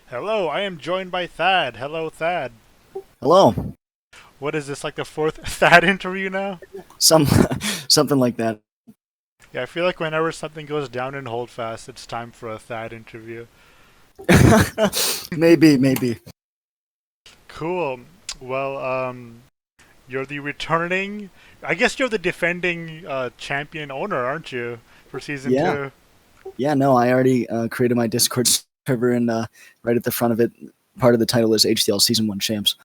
Hello, I am joined by Thad. Hello, Thad. Hello. What is this, like the fourth Thad interview now? Some something like that. Yeah, I feel like whenever something goes down in Holdfast, it's time for a Thad interview. maybe. Cool. Well, you're the returning. I guess you're the defending champion owner, aren't you, for season Yeah. two? Yeah, no, I already created my Discord server and right at the front of it part of the title is HDL Season 1 Champs.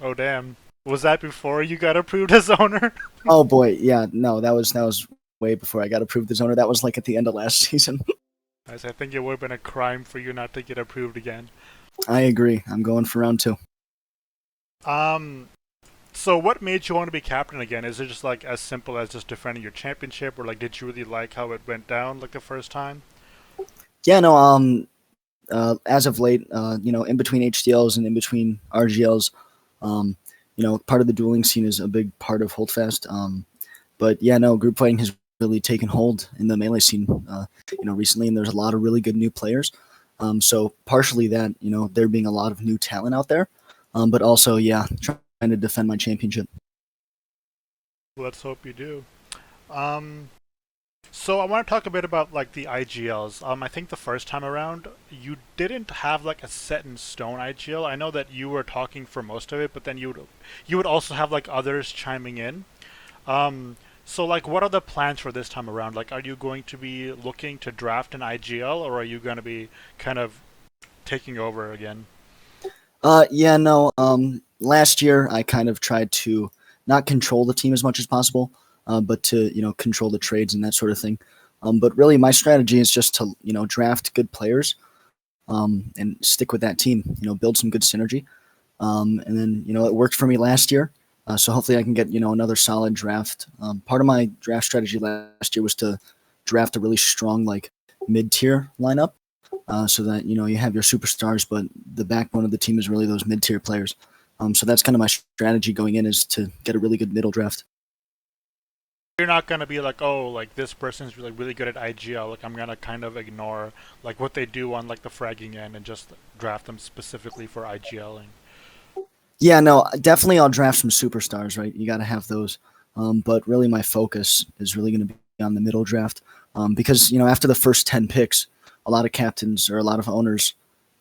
Oh, damn. Was that before you got approved as owner? Oh boy, yeah, no, that was way before I got approved as owner. That was like at the end of last season. I think it would have been a crime for you not to get approved again. I agree. I'm going for round 2. Um, So what made you want to be captain again? Is it just like as simple as just defending your championship, or like did you really like how it went down like the first time? Yeah, no, as of late, in between HDLs and in between RGLs, um, part of the dueling scene is a big part of Holdfast. But yeah, no, group fighting has really taken hold in the melee scene, recently, and there's a lot of really good new players. So partially that, there being a lot of new talent out there, but also, yeah, trying to defend my championship. Let's hope you do. Um, so I want to talk a bit about like the IGLs. I think the first time around you didn't have like a set in stone IGL. I know that you were talking for most of it, but then you would also have like others chiming in. Um, so like, what are the plans for this time around? Like, are you going to be looking to draft an IGL, or are you going to be kind of taking over again? Yeah, no. Last year I kind of tried to not control the team as much as possible, but to control the trades and that sort of thing. But really, my strategy is just to draft good players, and stick with that team. Build some good synergy. And then it worked for me last year. So hopefully I can get another solid draft. Part of my draft strategy last year was to draft a really strong like mid tier lineup, so that you have your superstars, but the backbone of the team is really those mid tier players. So that's kind of my strategy going in, is to get a really good middle draft. You're not gonna be like, oh, like this person's really good at IGL. Like I'm gonna kind of ignore like what they do on like the fragging end and just draft them specifically for IGLing. Yeah, no, definitely I'll draft some superstars. Right, you got to have those. But really, my focus is really going to be on the middle draft, because after the first 10 picks, a lot of captains or a lot of owners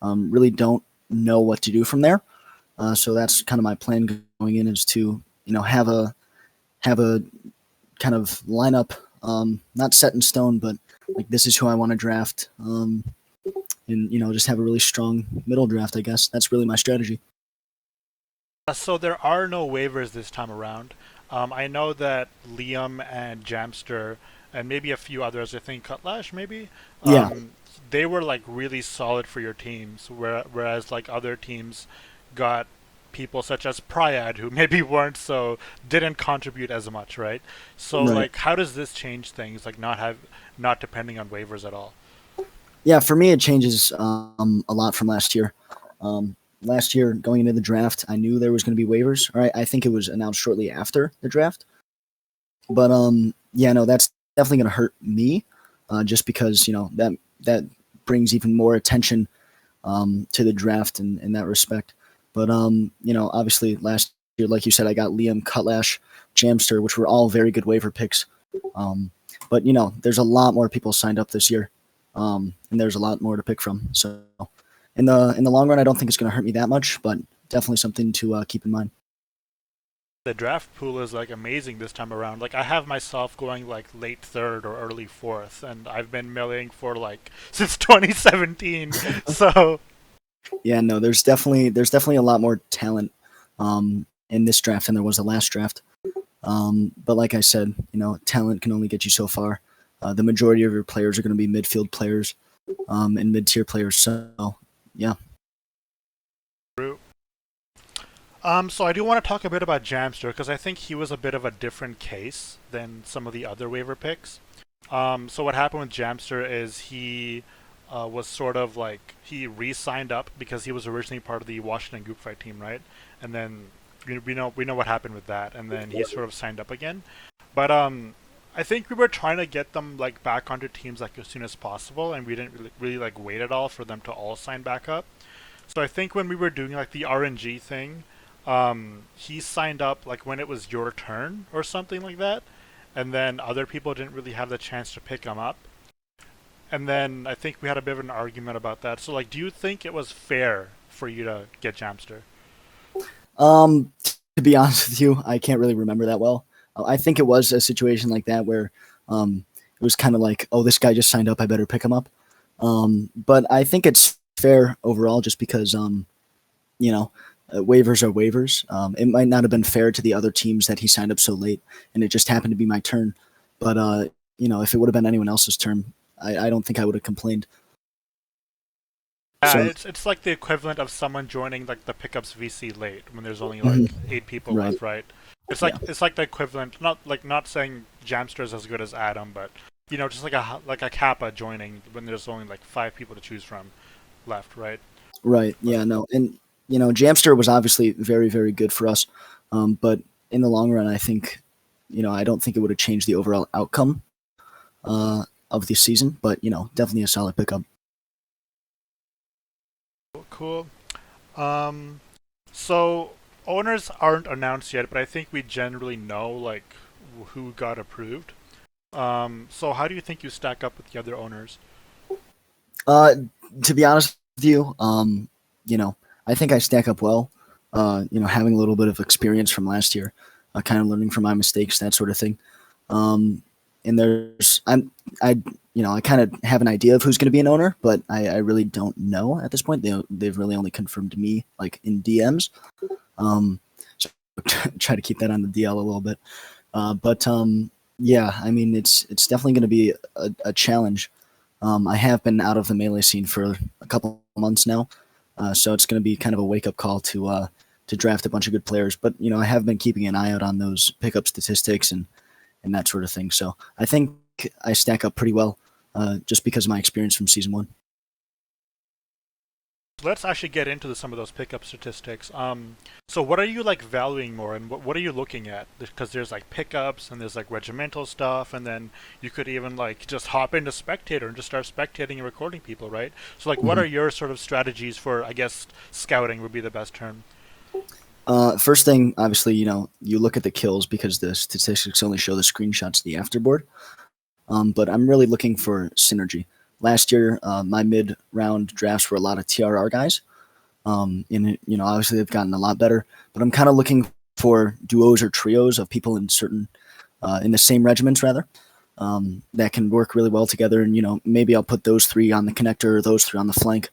really don't know what to do from there. So that's kind of my plan going in, is to have a kind of lineup, not set in stone, but like this is who I want to draft, and just have a really strong middle draft. I guess that's really my strategy. So there are no waivers this time around. I know that Liam and Jamster and maybe a few others, I think Cutlash maybe, Yeah, they were like really solid for your teams, whereas like other teams got people such as Pryad who maybe weren't so didn't contribute as much, right? So right. like how does this change things like not depending on waivers at all? Yeah, for me it changes a lot from last year. Last year, going into the draft, I knew there was going to be waivers. All right, I think it was announced shortly after the draft, but yeah, no, that's definitely going to hurt me, just because that brings even more attention to the draft in that respect. But obviously last year, like you said, I got Liam, Cutlash, Jamster, which were all very good waiver picks. Um, but there's a lot more people signed up this year, and there's a lot more to pick from. So in the long run, I don't think it's going to hurt me that much, but definitely something to keep in mind. The draft pool is like amazing this time around. Like I have myself going like late third or early fourth, and I've been milling for like since 2017. So Yeah, no, there's definitely a lot more talent in this draft than there was the last draft. But like I said, talent can only get you so far. The majority of your players are going to be midfield players, and mid tier players. So yeah, so I do want to talk a bit about Jamster because I think he was a bit of a different case than some of the other waiver picks. So what happened with Jamster is he was sort of like he re-signed up because he was originally part of the Washington group fight team, right? And then we know what happened with that, and then he sort of signed up again. But I think we were trying to get them like back onto teams like as soon as possible, and we didn't really like wait at all for them to all sign back up. So I think when we were doing like the RNG thing, he signed up like when it was your turn or something like that, and then other people didn't really have the chance to pick him up. And then I think we had a bit of an argument about that. So like, do you think it was fair for you to get Jamster? Um, to be honest with you, I can't really remember that well. I think it was a situation like that where it was kind of like, oh, this guy just signed up, I better pick him up. But I think it's fair overall, just because you know, waivers are waivers. It might not have been fair to the other teams that he signed up so late, and it just happened to be my turn. But if it would have been anyone else's turn, I don't think I would have complained. Yeah, So, it's like the equivalent of someone joining like the pickups VC late when there's only mhm, like 8 people right, left, right? yeah, It's like the equivalent, not saying Jamster is as good as Adam, but just like a Kappa joining when there's only like 5 people to choose from left, right? right, But yeah, no, and Jamster was obviously very, very good for us, but in the long run, I think, I don't think it would have changed the overall outcome of the season, but definitely a solid pickup. cool. Um, so owners aren't announced yet, but I think we generally know like who got approved. So how do you think you stack up with the other owners? Uh, to be honest with you, I think I stack up well. Having a little bit of experience from last year, kind of learning from my mistakes, that sort of thing. Um, and I kind of have an idea of who's going to be an owner, but I really don't know at this point. They've really only confirmed me like in DMs. So try to keep that on the DL a little bit. But yeah, I mean, it's definitely going to be a challenge. I have been out of the melee scene for a couple months now, so it's going to be kind of a wake up call to draft a bunch of good players. But I have been keeping an eye out on those pickup statistics and that sort of thing. So I think I stack up pretty well, just because of my experience from season one. Let's actually get into some of those pickup statistics. So what are you like valuing more, and what are you looking at? Because there's like pickups and there's like regimental stuff, and then you could even like just hop into spectator and just start spectating and recording people, right? So like, what Mhm. are your sort of strategies for, I guess, scouting would be the best term. First thing, obviously, you look at the kills because the statistics only show the screenshots of the afterboard. But I'm really looking for synergy. Last year, my mid round drafts were a lot of TRR guys. And obviously they've gotten a lot better, but I'm kind of looking for duos or trios of people in certain, in the same regiments rather, that can work really well together. And maybe I'll put those three on the connector, or those three on the flank,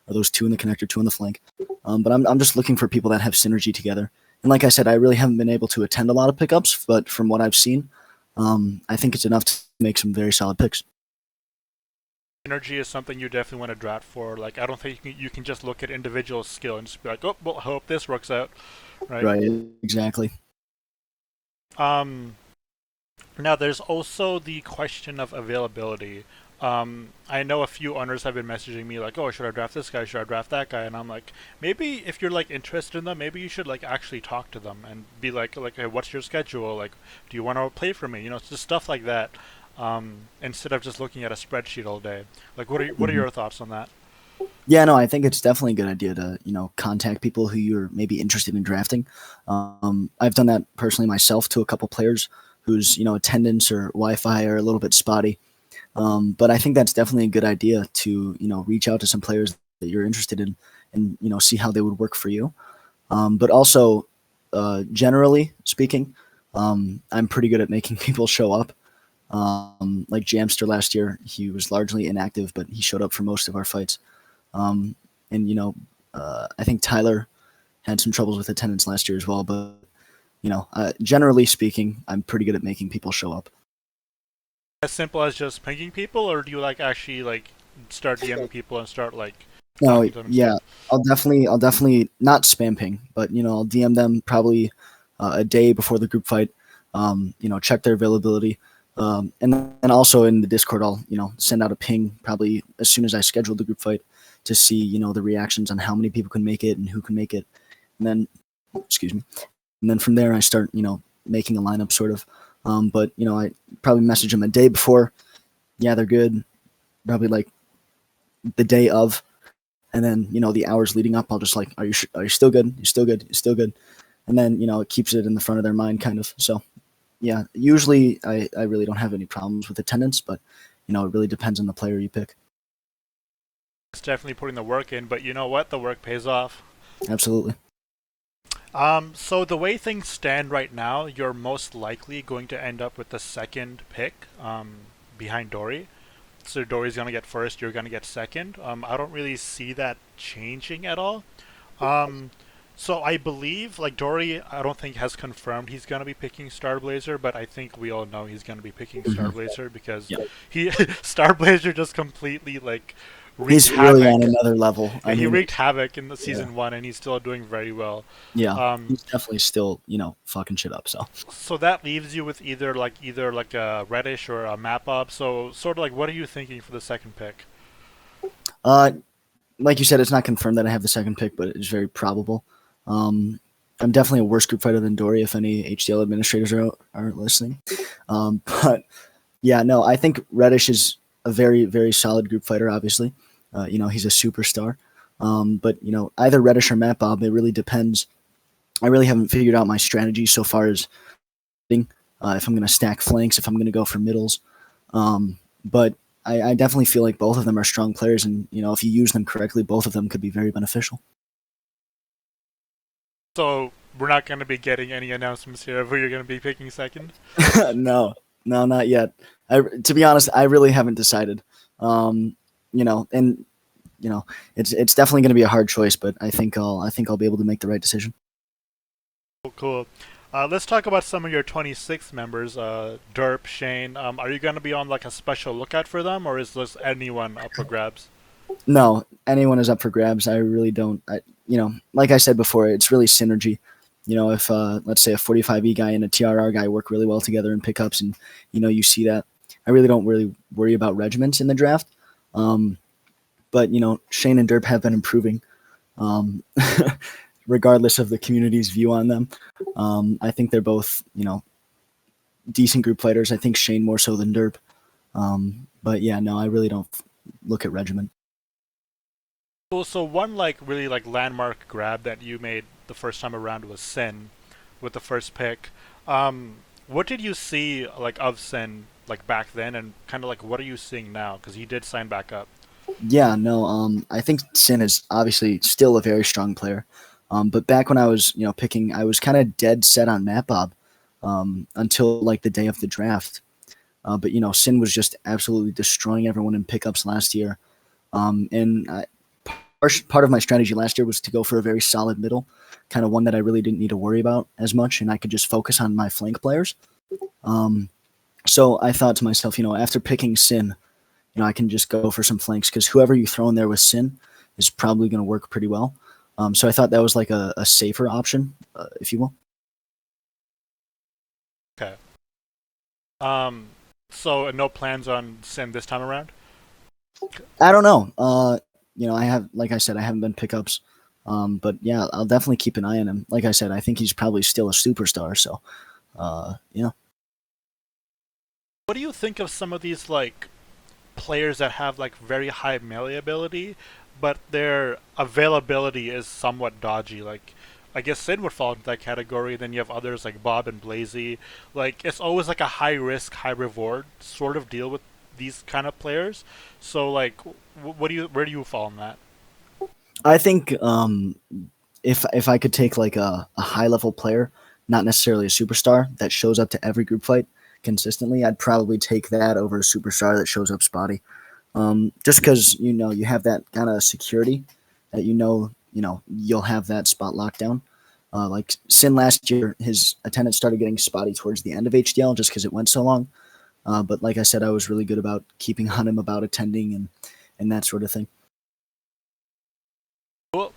or those two in the connector, two on the flank. But I'm just looking for people that have synergy together. And like I said, I really haven't been able to attend a lot of pickups, but from what I've seen, I think it's enough to make some very solid picks. Energy is something you definitely want to draft for. Like, I don't think you can just look at individual skill and just be like, oh, well, I hope this works out, right? Right, exactly. Um, Now, there's also the question of availability. I know a few owners have been messaging me like, "Oh, should I draft this guy? Should I draft that guy?" And I'm like, maybe if you're like interested in them, maybe you should like actually talk to them and be like, "Hey, what's your schedule? Like, do you want to play for me?" It's just stuff like that. Instead of just looking at a spreadsheet all day. Like, what are Mhm. your thoughts on that? Yeah, no, I think it's definitely a good idea to contact people who you're maybe interested in drafting. I've done that personally myself to a couple players whose attendance or Wi-Fi are a little bit spotty. But I think that's definitely a good idea to reach out to some players that you're interested in and see how they would work for you. But also, generally speaking, I'm pretty good at making people show up. Like Jamster last year, he was largely inactive, but he showed up for most of our fights. Um, and I think Tyler had some troubles with attendance last year as well. But generally speaking, I'm pretty good at making people show up. As simple as just pinging people, or do you like actually like start DMing people and start like No, talking to them and yeah, stuff? I'll definitely not spam ping, but I'll DM them probably a day before the group fight. Check their availability, and then also in the Discord, I'll send out a ping probably as soon as I schedule the group fight to see the reactions on how many people can make it and who can make it, and then excuse me, and then from there I start making a lineup sort of. But I probably message them a day before. Yeah, they're good. Probably like the day of, And then the hours leading up, I'll just like, are you still good? You still good? You still good? And then it keeps it in the front of their mind, kind of. So yeah, usually I really don't have any problems with attendance, but it really depends on the player you pick. It's definitely putting the work in, but you know what? The work pays off. Absolutely. So the way things stand right now, you're most likely going to end up with the second pick, behind Dory. So Dory's gonna get first, you're gonna get second. I don't really see that changing at all. Um, so I believe, like Dory, I don't think has confirmed he's gonna be picking Starblazer, but I think we all know he's gonna be picking Hmm. Starblazer because Yeah, he Starblazer just completely like wreaked he's really on havoc. another level. Yeah, I he mean, wreaked havoc in the yeah, season one, and he's still doing very well. yeah, Um, he's definitely still fucking shit up. So, so that leaves you with either like a Reddish or a map up. So sort of like, what are you thinking for the second pick? uh, like you said, it's not confirmed that I have the second pick, but it's very probable. Um, I'm definitely a worse group fighter than Dory. If any HDL administrators are listening, but yeah, no, I think Reddish is a very, very solid group fighter. Obviously, he's a superstar. But either Reddish or Matt Bob, it really depends. I really haven't figured out my strategy so far as if I'm going to stack flanks, if I'm going to go for middles. But I definitely feel like both of them are strong players, and if you use them correctly, both of them could be very beneficial. So we're not going to be getting any announcements here of who you're going to be picking second. No, no, not yet. To be honest, I really haven't decided. Um, and it's definitely going to be a hard choice, but I think I'll be able to make the right decision. Cool, cool. Let's talk about some of your 26 members. Derp, Shane. Are you going to be on like a special lookout for them, or is this anyone up for grabs? No, anyone is up for grabs. I really don't. Like I said before, it's really synergy. If let's say a 45E guy and a TRR guy work really well together in pickups, and you see that. I really don't really worry about regiments in the draft. Um, but Shane and Derp have been improving, um, regardless of the community's view on them. I think they're both decent group fighters. I think Shane more so than Derp. But yeah, no, I really don't look at regiment. Cool. So one like really like landmark grab that you made the first time around was Sin, with the first pick. What did you see like of Sin like back then, and kind of like what are you seeing now? Because he did sign back up. Yeah, no, I think Sin is obviously still a very strong player. But back when I was, picking, I was kind of dead set on Matt Bob, until like the day of the draft. But Sin was just absolutely destroying everyone in pickups last year. And part of my strategy last year was to go for a very solid middle, kind of one that I really didn't need to worry about as much, and I could just focus on my flank players. Um, so I thought to myself, after picking Sin, I can just go for some flanks because whoever you throw in there with Sin is probably going to work pretty well. So I thought that was like a safer option, if you will. Okay. Um, so no plans on Sin this time around? I don't know. I have, like I said, I haven't been pickups. But yeah, I'll definitely keep an eye on him. Like I said, I think he's probably still a superstar. So, yeah. What do you think of some of these like players that have like very high melee ability, but their availability is somewhat dodgy? Like, I guess Sid would fall into that category. Then you have others like Bob and Blazy. Like, it's always like a high risk, high reward sort of deal with these kind of players. So, like, where do you fall in that? I think if I could take like a high level player, not necessarily a superstar, that shows up to every group fight consistently, I'd probably take that over a superstar that shows up spotty. Just because you have that kind of security that you'll have that spot lockdown. Like Sin last year, his attendance started getting spotty towards the end of HDL just because it went so long. But like I said, I was really good about keeping on him about attending and that sort of thing. Cool.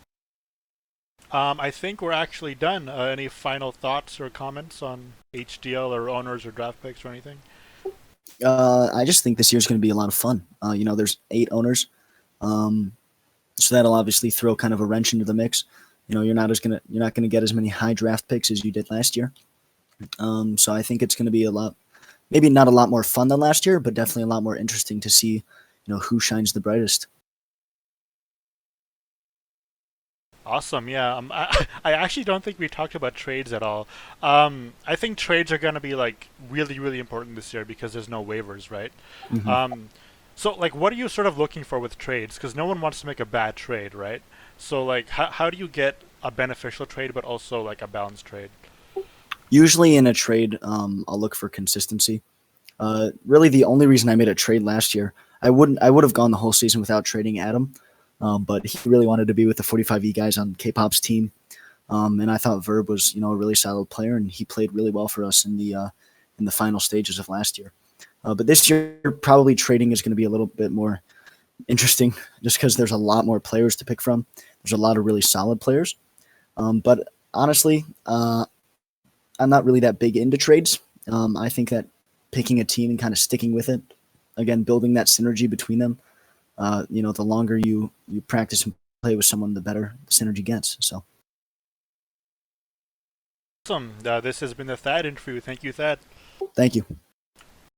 I think we're actually done. Any final thoughts or comments on HDL or owners or draft picks or anything? I just think this year's going to be a lot of fun. There's 8 owners, um, so that'll obviously throw kind of a wrench into the mix. You're not gonna get as many high draft picks as you did last year. So I think it's going to be a lot, maybe not a lot more fun than last year, but definitely a lot more interesting to see, who shines the brightest. Awesome. Yeah. I actually don't think we talked about trades at all. I think trades are going to be like really, really important this year because there's no waivers, right? Hmm. Um, so like, what are you sort of looking for with trades? Because no one wants to make a bad trade, right? So like, how do you get a beneficial trade but also like a balanced trade? Usually in a trade, I'll look for consistency. Really, the only reason I made a trade last year, I would have gone the whole season without trading Adam, but he really wanted to be with the 45E guys on K-pop's team, and I thought Verb was a really solid player, and he played really well for us in the final stages of last year. But this year, probably trading is going to be a little bit more interesting, just because there's a lot more players to pick from. There's a lot of really solid players, but honestly, I'm not really that big into trades. I think that picking a team and kind of sticking with it, again, building that synergy between them. The longer you practice and play with someone, the better the synergy gets. So, Awesome. This has been the Thad interview. Thank you, Thad. thank you.